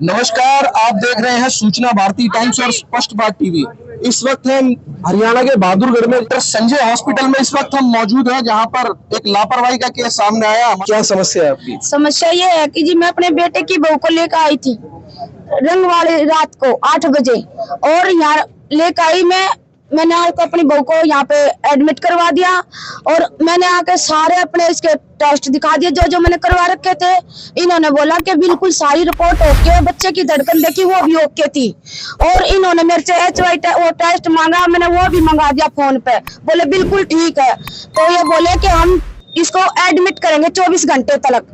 नमस्कार, आप देख रहे हैं सूचना भारती टाइम्स और स्पष्ट बात टीवी। इस वक्त हम हरियाणा के बहादुरगढ़ में संजय हॉस्पिटल में इस वक्त हम मौजूद हैं, जहां पर एक लापरवाही का केस सामने आया। क्या समस्या है आपकी? समस्या ये है कि जी मैं अपने बेटे की बहू को लेकर आई थी रंग वाले रात को 8 बजे और यहाँ लेकर आई मैंने आकर अपनी बहू को यहाँ पे एडमिट करवा दिया और मैंने आके सारे अपने इसके टेस्ट दिखा दिए जो मैंने करवा रखे थे। इन्होंने बोला कि बिल्कुल सारी रिपोर्ट ओके है, बच्चे की धड़कन देखी वो भी ओके थी और इन्होंने मेरे से HY वो टेस्ट मांगा, मैंने वो भी मंगा दिया फोन पे, बोले बिल्कुल ठीक है। तो ये बोले कि हम इसको एडमिट करेंगे 24 घंटे तक।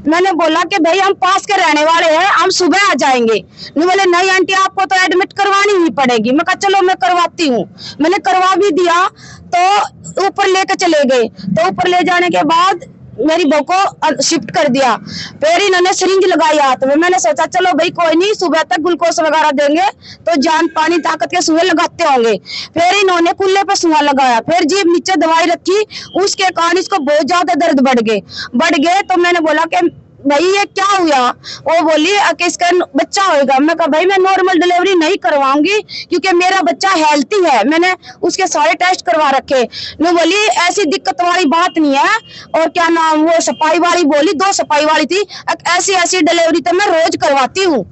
मैंने बोला कि भाई हम पास के रहने वाले हैं, हम सुबह आ जाएंगे। नहीं बोले नहीं आंटी आपको तो एडमिट करवानी ही पड़ेगी। मैं कहा चलो मैं करवाती हूँ। मैंने करवा भी दिया तो ऊपर लेके चले गए। तो ऊपर ले जाने के बाद मेरी बहू को शिफ्ट कर दिया। फिर इन्होंने सिरिंज लगाई हाथ में। मैंने सोचा चलो भाई कोई नहीं, सुबह तक ग्लूकोज वगैरह देंगे तो जान पानी ताकत के सुई लगाते होंगे। फिर इन्होंने कुल्ले पे सुई लगाया, फिर जीभ नीचे दवाई रखी, उसके कारण इसको बहुत ज्यादा दर्द बढ़ गए। तो मैंने बोला कि भाई ये क्या हुआ? वो बोली कि इसका बच्चा होगा। मैं कहा भाई मैं नॉर्मल डिलीवरी नहीं करवाऊंगी क्योंकि मेरा बच्चा हेल्थी है, मैंने उसके सारे टेस्ट करवा रखे। मैं बोली ऐसी दिक्कत वाली बात नहीं है। और क्या नाम वो सफाई वाली बोली, 2 सफाई वाली थी, ऐसी डिलीवरी तो मैं रोज करवाती हूँ।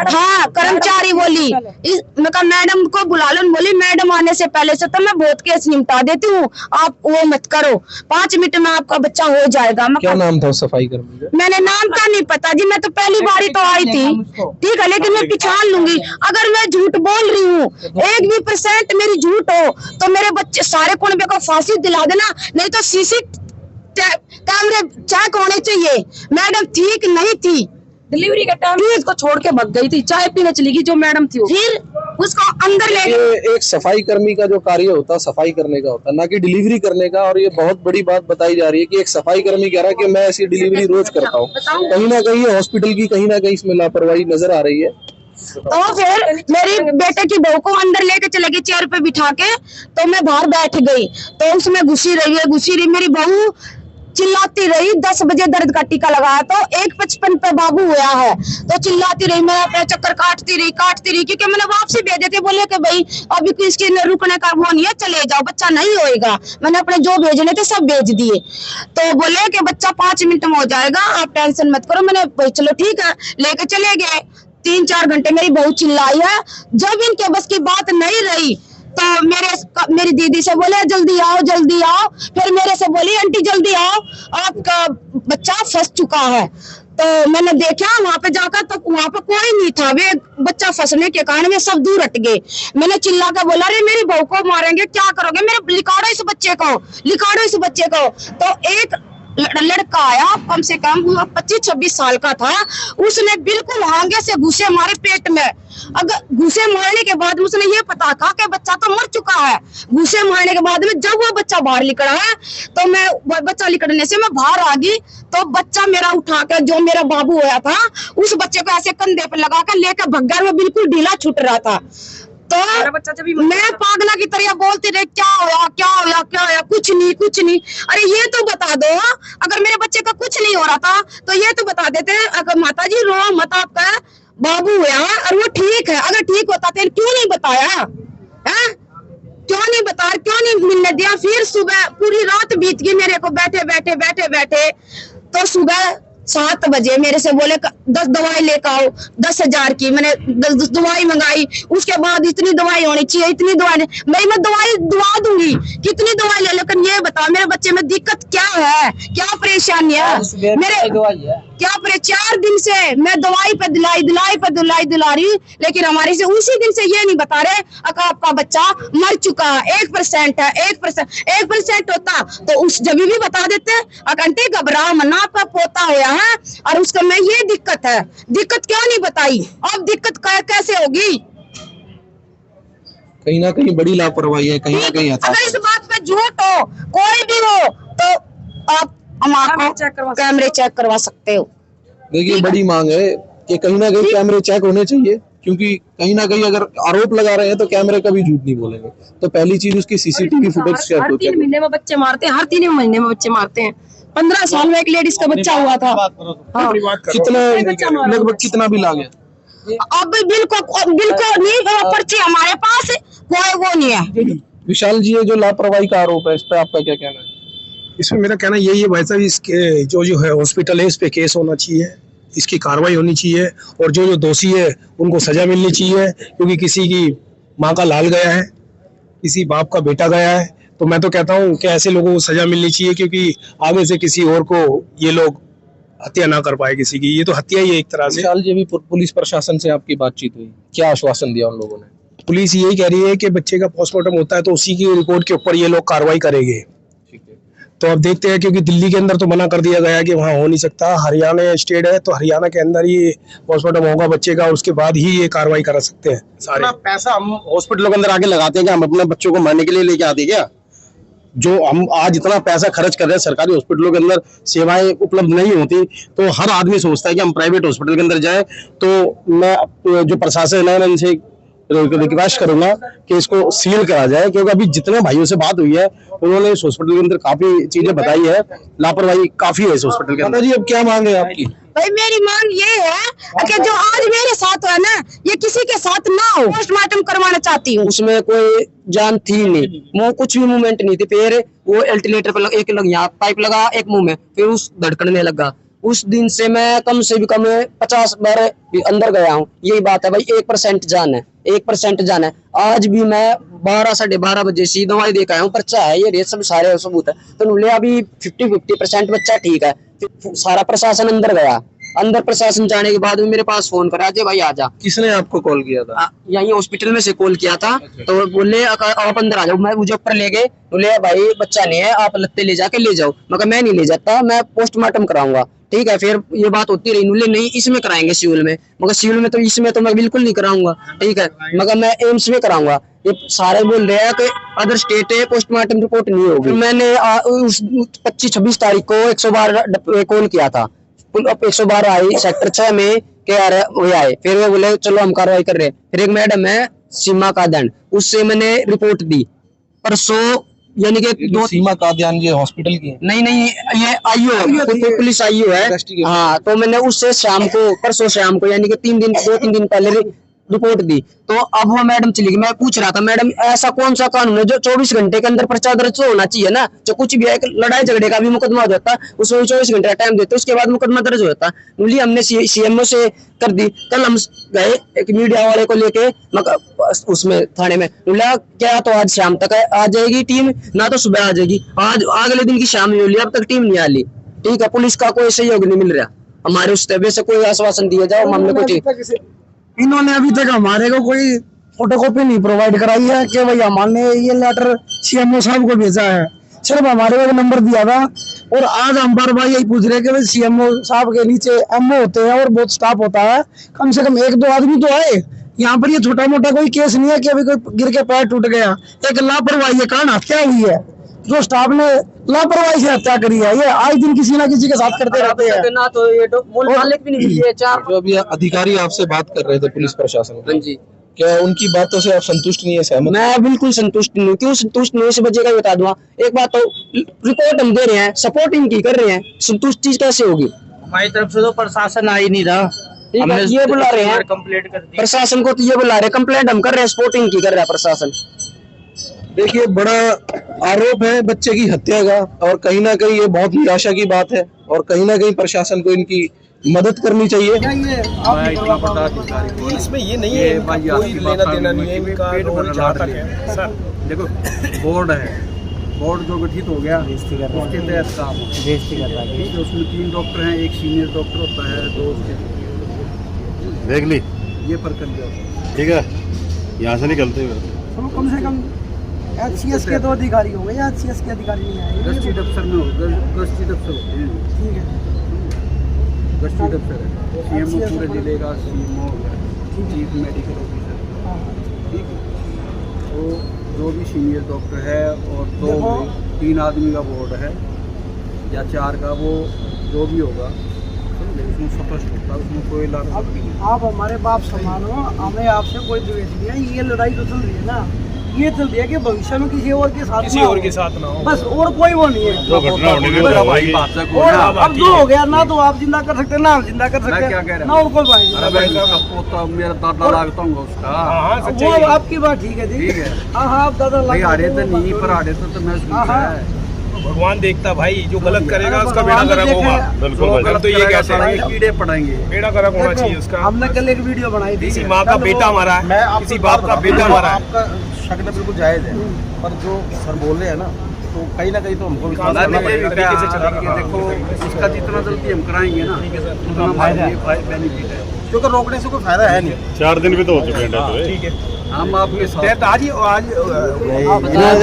हाँ कर्मचारी बोली, मैं कहा मैडम को बुला लो। बोली मैडम आने से पहले से तो मैं बहुत केस निपटा देती हूँ, आप वो मत करो, 5 मिनट में आपका बच्चा हो जाएगा। क्या नाम था सफाई कर्मी? मैंने नाम का नहीं पता जी, मैं तो पहली बार ही तो आई थी, ठीक है, लेकिन मैं पहचान लूंगी। अगर मैं झूठ बोल रही हूँ 1% मेरी झूठ हो तो मेरे बच्चे सारे कुनबे को फांसी दिला देना, नहीं तो सीसी कैमरे चेक होने चाहिए। मैडम ठीक नहीं थी, डिलीवरी के टाइम इसको छोड़ के भाग गई थी, चाय पीने चली गई जो मैडम थी। फिर उसको अंदर ले एक सफाई कर्मी का जो कार्य होता है सफाई करने का होता है, ना कि डिलीवरी करने का। और ये बहुत बड़ी बात बताई जा रही है कि एक सफाई कर्मी कह रहा है कि मैं ऐसी डिलीवरी रोज करता हूँ। कहीं ना कहीं हॉस्पिटल की कहीं ना कहीं इसमें लापरवाही नजर आ रही है। तो फिर मेरी बेटे की बहू को अंदर लेके चले गई चेयर पे बिठा के, तो मैं बाहर बैठ गई। तो उसमें घुसी रही मेरी बहू चिल्लाती रही। 10 बजे दर्द का टीका लगाया तो 1:55 पे बाबू हुआ है, तो चिल्लाती रही, मैं अपने चक्कर काटती रही क्योंकि मैंने वापसी भेजे थे। बोले कि भाई अभी किसके रुकने का वो नहीं है, चले जाओ, बच्चा नहीं होएगा। मैंने अपने जो भेजने थे सब भेज दिए। तो बोले कि बच्चा 5 मिनट में हो जाएगा, आप टेंशन मत करो। मैंने चलो ठीक है, लेके चले गए। 3-4 घंटे मेरी बहू चिल्लाई है। जब इनके बस की बात नहीं रही तो मेरी दीदी से बोले जल्दी आओ। फिर मेरे से बोली आंटी जल्दी आओ, आपका बच्चा फंस चुका है। तो मैंने देखा वहां पे जाकर, तो वहां पे कोई नहीं था। वे बच्चा फंसने के कारण वे सब दूर हट गए। मैंने चिल्ला कर बोला अरे मेरी बहू को मारेंगे, क्या करोगे? मेरे लिखाड़ो इस बच्चे को। तो एक लड़का आया, कम से कम 25-26 साल का था। उसने बिल्कुल आगे से घुसे मारे पेट में। अगर घुसे मारने के बाद उसने ये पता था कि बच्चा तो मर चुका है। घुसे मारने के बाद में जब वो बच्चा बाहर निकला है तो बच्चा निकलने से मैं बाहर आ गई। तो बच्चा मेरा उठा कर, जो मेरा बाबू होया था, उस बच्चे को ऐसे कंधे पे लगा कर लेकर भग गया। वो बिल्कुल ढीला छूट रहा था। तो मैं पागला की तरह बोलती रही क्या होया, कुछ नहीं। अरे ये तो बता दो, अगर मेरे बच्चे का कुछ नहीं हो रहा था तो ये तो बता देते। अगर माता जी रो मत, आपका बाबू हुआ है और वो ठीक है। अगर ठीक होता तो क्यों नहीं बताया है? क्यों नहीं मिलने दिया? फिर सुबह पूरी रात बीत गई मेरे को बैठे। तो सुबह 7 बजे मेरे से बोले 10 दवाई लेकर आओ, 10,000 की। मैंने 10 दवाई मंगाई। उसके बाद इतनी दवाई होनी चाहिए, इतनी दवाई मैं दवाई दुआ दूंगी, कितनी दवाई ले, लेकिन ये बताओ मेरे बच्चे में दिक्कत क्या है, क्या परेशानी है? मेरे क्या 4 दिन से मैं दवाई पे दिला रही, लेकिन हमारे से उसी दिन से ये नहीं बता रहे आपका बच्चा मर चुका है। 1% है, 1% होता तो उस जब भी बता देते। घंटे घबराओ मना, आपका पोता होया है और उसको में ये दिक्कत है, दिक्कत क्यों नहीं बताई? अब दिक्कत कैसे होगी? कहीं ना कहीं बड़ी लापरवाही है, कहीं ना कहीं। अगर इस बात पे झूठ हो कोई भी हो तो आप हमारा कैमरे चेक करवा सकते हो। देखिए बड़ी मांग है कि कहीं ना कहीं कैमरे चेक होने चाहिए, क्योंकि कहीं ना कहीं अगर आरोप लगा रहे हैं तो कैमरे कभी झूठ नहीं बोलेंगे। तो पहली चीज उसकी CCTV फुटेज चेक होती है। हर 3 महीने में बच्चे मारते हैं, हर 3 महीने में बच्चे मारते हैं। 15 साल में एक लेडीज का बच्चा हुआ था। कितना लगभग कितना बिल आ गया? अब बिल्कुल नहीं, वो पर्ची हमारे पास कोई वो नहीं है। विशाल जी, ये जो लापरवाही का आरोप है, इस पे आपका क्या कहना है? इसमें मेरा कहना यही है भाई साहब, इसके जो है हॉस्पिटल है, इस पे केस होना चाहिए, इसकी कार्रवाई होनी चाहिए, और जो दोषी है उनको सजा मिलनी चाहिए, क्योंकि किसी की माँ का लाल गया है, किसी बाप का बेटा गया है, तो मैं तो कहता हूँ कि ऐसे लोगों को सजा मिलनी चाहिए, क्योंकि आगे से किसी और को ये लोग हत्या ना कर पाए किसी की। ये तो हत्या ही है एक तरह से। विशाल जी, अभी पुलिस प्रशासन से आपकी बातचीत हुई, क्या आश्वासन दिया उन लोगों ने? पुलिस यही कह रही है कि बच्चे का पोस्टमार्टम होता है तो उसी की रिपोर्ट के ऊपर ये लोग कार्रवाई करेंगे। ठीक है। तो अब देखते हैं, क्योंकि दिल्ली के अंदर तो मना कर दिया गया है कि वहाँ हो नहीं सकता, हरियाणा स्टेट है, तो हरियाणा के अंदर ही पोस्टमार्टम होगा बच्चे का, उसके बाद ही ये कार्रवाई करा सकते हैं सारे। पैसा हम हॉस्पिटलों के अंदर आके लगाते हैं कि हम अपने बच्चों को मारने के लिए लेके आते हैं क्या? जो हम आज इतना पैसा खर्च कर रहे हैं सरकारी हॉस्पिटलों के अंदर, सेवाएं उपलब्ध नहीं होती, तो हर आदमी सोचता है कि हम प्राइवेट हॉस्पिटल के अंदर जाएं। तो मैं जो प्रशासन है इनसे रिक्वेस्ट करूंगा कि इसको सील करा जाए, क्योंकि अभी जितने भाइयों से बात हुई है उन्होंने इस हॉस्पिटल के अंदर काफी चीजें बताई है, लापरवाही काफी है इस हॉस्पिटल के अंदर। जी, अब क्या मांग है आपकी? भाई मेरी मांग ये है कि जो आज मेरे साथ है ना, ये किसी के साथ ना हो। पोस्टमार्टम करवाना चाहती हूँ। उसमें कोई जान थी नहीं, मुंह कुछ भी मूवमेंट नहीं थी। फिर वो वेंटिलेटर पर एक लग यहाँ पाइप लगा एक मुंह में, फिर उस धड़कने लगा। उस दिन से मैं कम से भी कम 50 बार अंदर गया हूँ। यही बात है भाई, 1% जान है, 1% जान है। आज भी मैं 12 साढ़े 12 बजे से दवाई देकर आया हूँ, पर्चा है ये सब सारे सबूत है। तो बोले अभी 50% बच्चा ठीक है। सारा प्रशासन अंदर गया, अंदर प्रशासन जाने के बाद मेरे पास फोन करा, अजय भाई आजा। किसने आपको कॉल किया था? यही हॉस्पिटल में से कॉल किया था। तो बोले आप अंदर आ जाओ। मैं मुझे ऊपर ले गए, बोले भाई बच्चा नहीं है, आप लत्ते ले जाके ले जाओ। मगर मैं नहीं ले जाता, मैं पोस्टमार्टम कराऊंगा। ठीक है, फिर ये बात होती रही। बोले नहीं इसमें कराएंगे सिविल में, मगर सिविल में तो इसमें तो मैं बिल्कुल नहीं कराऊंगा। ठीक है, मगर मैं एम्स में कराऊंगा। ये सारे बोल रहे हैं कि अदर स्टेट है पोस्टमार्टम रिपोर्ट नहीं होगी। मैंने उस 25-26 तारीख को 112 कॉल किया था। 112 आई सेक्टर 6 में के आ रहे वो आए। फिर वो बोले चलो हम कार्रवाई कर रहे हैं। फिर एक मैडम है सीमा कादन, उससे मैंने रिपोर्ट दी परसों, यानी कि सीमा कादियान ये हॉस्पिटल की है? नहीं ये आईओ पुलिस आईओ है। हाँ, तो मैंने उससे शाम को परसों शाम को यानी कि 2-3 दिन पहले रिपोर्ट दी। तो अब वो मैडम चली गई। मैं पूछ रहा था मैडम ऐसा कौन सा कानून है जो 24 घंटे के अंदर पर्चा दर्ज होना चाहिए ना? जो कुछ भी है, लड़ाई झगड़े का भी मुकदमा हो जाता उसमें 24 घंटे का टाइम देते, उसके बाद मुकदमा दर्ज हो जाता। बोली हमने सीएमओ से कर दी। कल हम गए एक मीडिया वाले को लेके उसमें थाने में, बोला क्या तो आज शाम तक आ जाएगी टीम, ना तो सुबह आ जाएगी। आज अगले दिन की शाम में बोली अब तक टीम नहीं आ ली। ठीक है, पुलिस का कोई सहयोग नहीं मिल रहा हमारे उस तबे से। कोई आश्वासन दिया जाओ मामले को। इन्होंने अभी तक हमारे को कोई फोटोकॉपी नहीं प्रोवाइड कराई है कि भाई हमने ये लेटर सीएमओ साहब को भेजा है। सिर्फ हमारे को नंबर दिया था, और आज हम बार बार यही पूछ रहे हैं कि भाई सीएमओ साहब के नीचे एमओ होते हैं और बहुत स्टाफ होता है, कम से कम 1-2 आदमी तो आए। यहाँ पर ये छोटा मोटा कोई केस नहीं है कि अभी कोई गिर के पैर टूट गया। एक लापरवाही के कारण हत्या हुई है, जो स्टाफ ने लापरवाही से हत्या करी है। ये आज दिन किसी ना किसी के साथ करते रहते हैं। ना तो ये मालिक भी नहीं मिले। 4 जो अभी अधिकारी आपसे बात कर रहे थे पुलिस प्रशासन के, हाँ जी, क्या उनकी बातों से आप संतुष्ट नहीं है, सहमत? मैं बिल्कुल संतुष्ट नहीं हूँ। क्यों संतुष्ट नहीं? इस वजह का बता दूंगा। एक बात तो रिपोर्ट हम दे रहे हैं, सपोर्ट इनकी कर रहे हैं, संतुष्ट चीज कैसे होगी? हमारी तरफ से तो प्रशासन आ ही नहीं रहा। हमने ये बुला रहे हैं कंप्लेंट कर दी प्रशासन को, तो ये बुला रहे कंप्लेंट हम कर रहे हैं, सपोर्ट इनकी कर रहा है प्रशासन। देखिए, बड़ा आरोप है बच्चे की हत्या का, और कहीं ना कहीं ये बहुत निराशा की बात है, और कहीं ना कहीं प्रशासन को इनकी मदद करनी चाहिए। इसमें ये नहीं है, कोई लेना देना नहीं है इनका, रोल जहाँ तक है। सर देखो, बोर्ड है, बोर्ड जो गठित हो गया उसके तहत काम ठीक है। उसमें 3 डॉक्टर हैं, एक सीनियर डॉक्टर होता है, 2 उसके देख ली ये प्रक्रिया। ठीक है, यहाँ से निकलते हुए तो कम से कम एचसीएस के तो अधिकारी होंगे, एचसीएस के अधिकारी नहीं आए। गस्टिड अफसर में हो, गस्टिड अफसर होते हैं। ठीक है, गस्टिड अफसर है, सीएमओ पूरे जिले का सीएमओ, चीफ मेडिकल ऑफिसर। ठीक है, तो जो भी सीनियर डॉक्टर है और 2-3 आदमी का बोर्ड है या 4 का, वो जो भी होगा उसमें स्पष्ट होता है, उसमें कोई लाभ नहीं है। आप हमारे बाप समान हो, हमें आपसे कोई द्वेष नहीं है। ये लड़ाई तो चल रही है ना, ये चलती है कि भविष्य में किसी और के साथ ना हो बस, और कोई वो नहीं है। जो घटना होने के बाद भाई बात से और अब जो हो गया ना, तो आप जिंदा कर सकते ना हम जिंदा कर मैं सकते क्या कह रहा ना उनको भाई। अरे भाई उसका पोता मेरा दादा लागता हूँ उसका। वो आपकी बात ठीक है जी। ठीक है। हाँ हाँ, आप दादा भाई आड़े तो नहीं, पर आड़े तो मैं सोचा है भगवान देखता भाई, जो गलत करेगा उसका बेड़ा गर्क होगा। बिल्कुल हम तो ये कहते हैं कीड़े पड़ेंगे। बेड़ा गर्क होना चाहिए उसका। हमने कल एक वीडियो बनाई थी, किसी माँ का बेटा मरा है, किसी बाप का बेटा मरा है। आपका शक ना बिल्कुल जायज है, पर जो सर बोल रहे हैं ना, तो कहीं ना कहीं तो हमको विश्वास करना पड़ेगा। तरीके से चलेंगे। देखो इसका जितना जल्दी हम कराएंगे ना उतना बेनिफिट है, क्योंकि रोकने से कोई फायदा है नहीं। 4 दिन भी तो हो चुके हैं। ठीक है, हम आपके साथ आज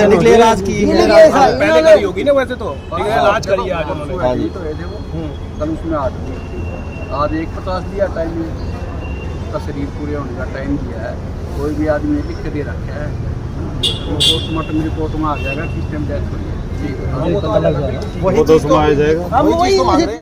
डिक्लेयर आज की पहले करी होगी ना वैसे तो, आज करिए आज उन्होंने। तो है देखो कल उसमें आज 1:50 दिया टाइम, उसका शरीर पूरे होने का टाइम दिया है। कोई भी आदमी लिख के दे रखा है, पोस्टमार्टम रिपोर्ट में आ जाएगा किस टाइम डेथ हुई है। ठीक है, वो तो उसमें आ जाएगा। हम वही